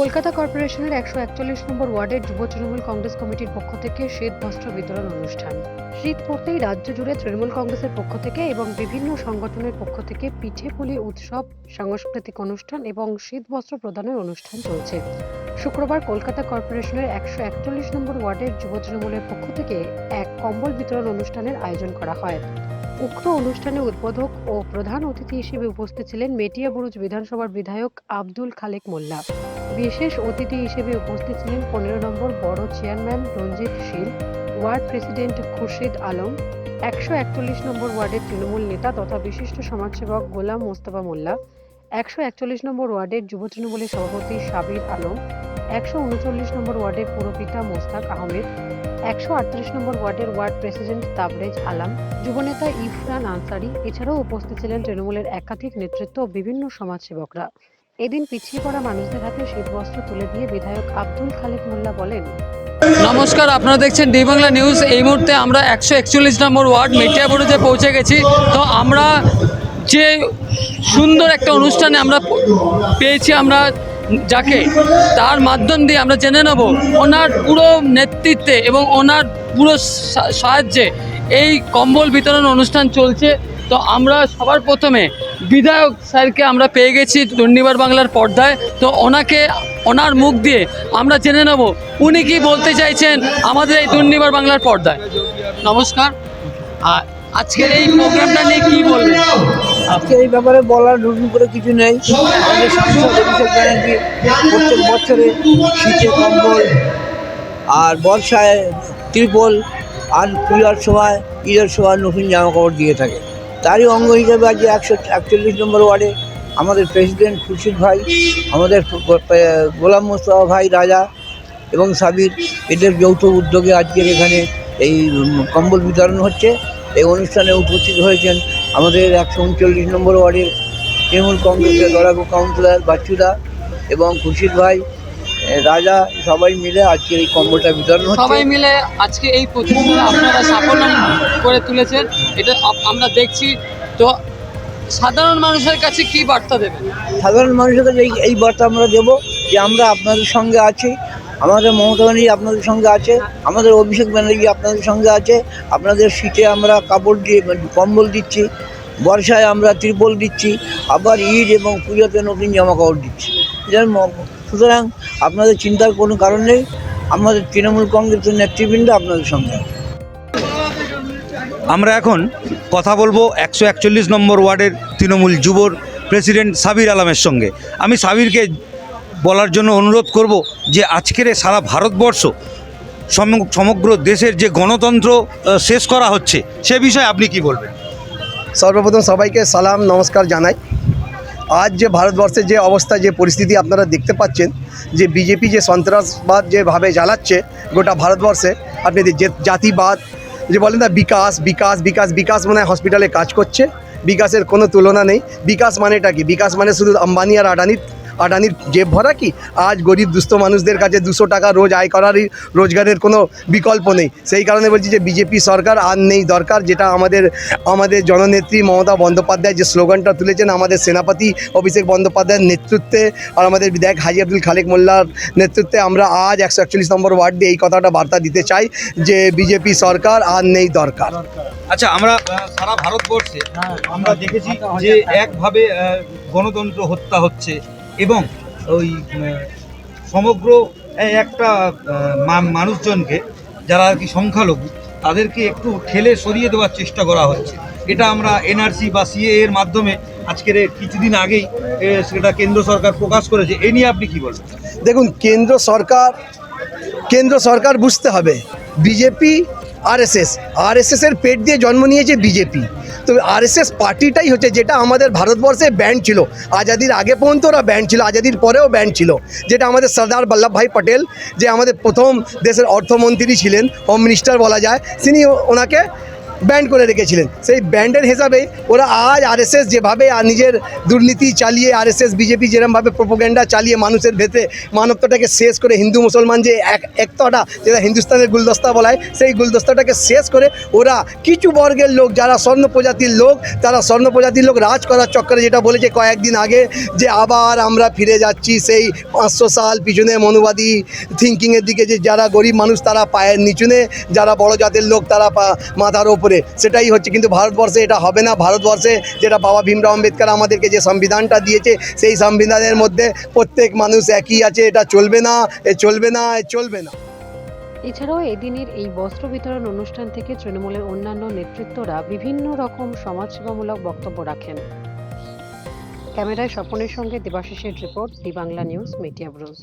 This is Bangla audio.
কলকাতা কর্পোরেশনের ১৪১ নম্বর ওয়ার্ডের যুব তৃণমূল কংগ্রেস কমিটির পক্ষ থেকে শীত বস্ত্র বিতরণ অনুষ্ঠান। শীত পড়তেই রাজ্য জুড়ে তৃণমূল কংগ্রেসের পক্ষ থেকে এবং বিভিন্ন সংগঠনের পক্ষ থেকে পিঠে পুলি উৎসব, সাংস্কৃতিক অনুষ্ঠান এবং শীত বস্ত্র প্রদানের অনুষ্ঠান চলছে। শুক্রবার কলকাতা কর্পোরেশনের ১৪১ নম্বর ওয়ার্ডের যুব তৃণমূলের পক্ষ থেকে এক কম্বল বিতরণ অনুষ্ঠানের আয়োজন করা হয়। উক্ত অনুষ্ঠানে উদ্বোধক ও প্রধান অতিথি হিসেবে উপস্থিত ছিলেন মেটিয়াবুরুজ বিধানসভার বিধায়ক আব্দুল খালেক মোল্লা। বিশেষ অতিথি হিসেবে উপস্থিত ছিলেন ১৫ নম্বর বড় চেয়ারম্যান রঞ্জিত শীল, ওয়ার্ড প্রেসিডেন্ট খুরশিদ আলম, ১৪১ নম্বর ওয়ার্ডের তৃণমূল নেতা তথা বিশিষ্ট সমাজসেবক গোলাম মোস্তফা মোল্লা, ১৪১ নম্বর ওয়ার্ডের যুব তৃণমূলের সভাপতি সাবির আলম, ১৩৯ নম্বর ওয়ার্ডের পুরপিতা মোস্তাক আহমেদ, ১৩৮ নম্বর ওয়ার্ডের ওয়ার্ড প্রেসিডেন্ট তাবরেজ আলম, যুবনেতা ইরফান আনসারি, এছাড়াও উপস্থিত ছিলেন তৃণমূলের একাধিক নেতৃত্ব ও বিভিন্ন সমাজসেবকরা। এদিন পিছিয়ে পড়া মানুষদের হাতে শীতবস্ত্র তুলে দিয়ে বিধায়ক আব্দুল খালেক মোল্লা বলেন, নমস্কার, আপনারা দেখছেন ডি বাংলা নিউজ। এই মুহূর্তে আমরা ১৪১ নম্বর ওয়ার্ড মেটিয়াবুরুজে পৌঁছে গেছি। তো আমরা যে সুন্দর একটা অনুষ্ঠানে আমরা পেয়েছি, আমরা যাকে তার মাধ্যম দিয়ে আমরা জেনে নেব ওনার পুরো নেতৃত্বে এবং ওনার পুরো সাহায্যে এই কম্বল বিতরণ অনুষ্ঠান চলছে। তো আমরা সবার প্রথমে বিধায়ক স্যারকে আমরা পেয়ে গেছি দুর্নিবার বাংলার পর্দায়। তো ওনার মুখ দিয়ে আমরা জেনে নেব উনি কি বলতে চাইছেন আমাদের এই দুর্নিবার বাংলার পর্দায়। নমস্কার, আজকের এই প্রোগ্রামটা নিয়ে কী বলবেন? আজকে এই ব্যাপারে বলার নতুন করে কিছু নেই। আমাদের সাংসদ অভিষেক ব্যানার্জি প্রত্যেক বছরে শীতে কম্বল আর বর্ষায় ত্রিপল আর পূজার সময় ঈদের সময় নতুন জামাকাপড় দিয়ে থাকে। তারই অঙ্গ হিসেবে আজকে ১৪১ নম্বর ওয়ার্ডে আমাদের প্রেসিডেন্ট খুরশিদ ভাই, আমাদের গোলাম মোস্তফা ভাই রাজা এবং সাবির, এদের যৌথ উদ্যোগে আজকের এখানে এই কম্বল বিতরণ হচ্ছে। এই অনুষ্ঠানে উপস্থিত হয়েছেন আমাদের ১৩৯ নম্বর ওয়ার্ডের তৃণমূল কংগ্রেসের লড়াকু কাউন্সিলর বাচ্চুদা এবং খুরশিদ ভাই, রাজা, সবাই মিলে আজকের এই কম্বলটা বিতরণ হচ্ছে। সবাই মিলে আজকে এই প্রতিষ্ঠানে আপনারা সাফল্য করে তুলেছেন, এটা আমরা দেখছি। তো সাধারণ মানুষের কাছে কি বার্তা দেবেন? সাধারণ মানুষের কাছে এই বার্তা আমরা দেবো যে আমরা আপনাদের সঙ্গে আছি, আমাদের মমতা ব্যানার্জি আপনাদের সঙ্গে আছে, আমাদের অভিষেক ব্যানার্জি আপনাদের সঙ্গে আছে। আপনাদের শীতে আমরা কাপড় দিয়ে কম্বল দিচ্ছি, বর্ষায় আমরা ত্রিপল দিচ্ছি, আবার ঈদ এবং পুজোতে নতুন জামা কাপড় দিচ্ছি। সুতরাং আপনাদের চিন্তার কোনো কারণ নেই, আমাদের তৃণমূল কংগ্রেসের নেতৃবৃন্দ আপনাদের সঙ্গে আছে। আমরা এখন কথা বলবো ১৪১ নম্বর ওয়ার্ডের তৃণমূল যুবর প্রেসিডেন্ট সাবির আলমের সঙ্গে। আমি সাবিরকে বলার জন্য অনুরোধ করব যে আজকের সারা ভারতবর্ষ সমগ্র দেশের যে গণতন্ত্র শেষ করা হচ্ছে সে বিষয়ে আপনি কি বলবেন? সর্বপ্রথম সবাইকে সালাম নমস্কার জানাই। আজ যে ভারতবর্ষের যে অবস্থা, যে পরিস্থিতি আপনারা দেখতে পাচ্ছেন, যে বিজেপি যে সন্ত্রাসবাদ যেভাবে জ্বালাচ্ছে গোটা ভারতবর্ষে, আপনি যে জাতিবাদ যে বলেন না, বিকাশ বিকাশ বিকাশ বিকাশ মানে হসপিটালে কাজ করছে, বিকাশের কোনো তুলনা নেই। বিকাশ মানেটা কি? বিকাশ মানে শুধু আম্বানি আর আডানির জেব ভরা কি? আজ গরিব দুস্থ মানুষদের কাছে ২০০ টাকা রোজ আয় করারই রোজগারের কোনো বিকল্প নেই। সেই কারণে বলছি যে বিজেপি সরকার আর নেই দরকার। যেটা আমাদের জননেত্রী মমতা বন্দ্যোপাধ্যায় যে স্লোগানটা তুলেছেন, আমাদের সেনাপতি অভিষেক বন্দ্যোপাধ্যায়ের নেতৃত্বে আর আমাদের বিধায়ক হাজী আব্দুল খালেক মোল্লার নেতৃত্বে আমরা আজ ১৪১ নম্বর ওয়ার্ড দিয়ে এই কথাটা বার্তা দিতে চাই যে বিজেপি সরকার আর নেই দরকার। আচ্ছা, আমরা সারা ভারতবর্ষে আমরা দেখেছি যে একভাবে গণতন্ত্র হত্যা হচ্ছে এবং ওই সমগ্র একটা মানুষজনকে, যারা আর কি সংখ্যালঘু, তাদেরকে একটু ঠেলে সরিয়ে দেওয়ার চেষ্টা করা হচ্ছে। এটা আমরা এনআরসি বা সিএ এর মাধ্যমে আজকের কিছুদিন আগেই সেটা কেন্দ্র সরকার প্রকাশ করেছে। এ নিয়ে আপনি কি বলবেন? দেখুন, কেন্দ্র সরকার বুঝতে হবে, বিজেপি আরএসএসের পেট দিয়ে জন্ম নিয়েছে বিজেপি। তো আরএসএস পার্টিটাই হচ্ছে যেটা আমাদের ভারতবর্ষে ব্যান্ড ছিল। আজাদির আগে পর্যন্ত ওরা ব্যান্ড ছিল, আজাদির পরেও ব্যান্ড ছিল। যেটা আমাদের সর্দার বল্লভভাই পটেল, যে আমাদের প্রথম দেশের অর্থমন্ত্রী ছিলেন, হোম মিনিস্টার বলা যায়, তিনি ওনাকে ব্যান্ড করে রেখেছিলেন। সেই ব্যান্ডের হিসাবে ওরা আজ আরএসএস যেভাবে নিজের দুর্নীতি চালিয়ে আরএসএস বিজেপি যেরকমভাবে প্রোপাগান্ডা চালিয়ে মানুষের ভেতরে মানবতাটাকে শেষ করে হিন্দু মুসলমান যে একতাটা যেটা হিন্দুস্তানের গুলদস্তা বলা হয় সেই গুলদস্তাটাকে শেষ করে ওরা কিছু বর্গের লোক যারা স্বর্ণ প্রজাতির লোক তারা স্বর্ণ প্রজাতির লোক রাজ করার চক্করে যেটা বলেছে কয়েকদিন আগে যে আবার আমরা ফিরে যাচ্ছি সেই 500 সাল পিছনে মনুবাদী থিঙ্কিংয়ের দিকে, যে যারা গরিব মানুষ তারা পায়ের নিচুনে, যারা বড় জাতের লোক তারা মাথার ওপরে, সেটাই হচ্ছে। কিন্তু ভারতবর্ষে এটা হবে না। ভারতবর্ষে যেটা বাবা ভীমরাও আম্বেদকর আমাদেরকে যে সংবিধানটা দিয়েছে সেই সংবিধানের মধ্যে প্রত্যেক মানুষ একই আছে। এটা চলবে না, এ চলবে না, এ চলবে না। এছাড়াও এদিনের এই বস্ত্র বিতরণ অনুষ্ঠান থেকে তৃণমূলের অন্যান্য নেতৃত্বরা বিভিন্ন রকম সমাজসেবামূলক বক্তব্য রাখেন। ক্যামেরায় স্বপনের সঙ্গে দেবাশিসের রিপোর্ট, দি বাংলা নিউজ মিডিয়া ব্রুজ।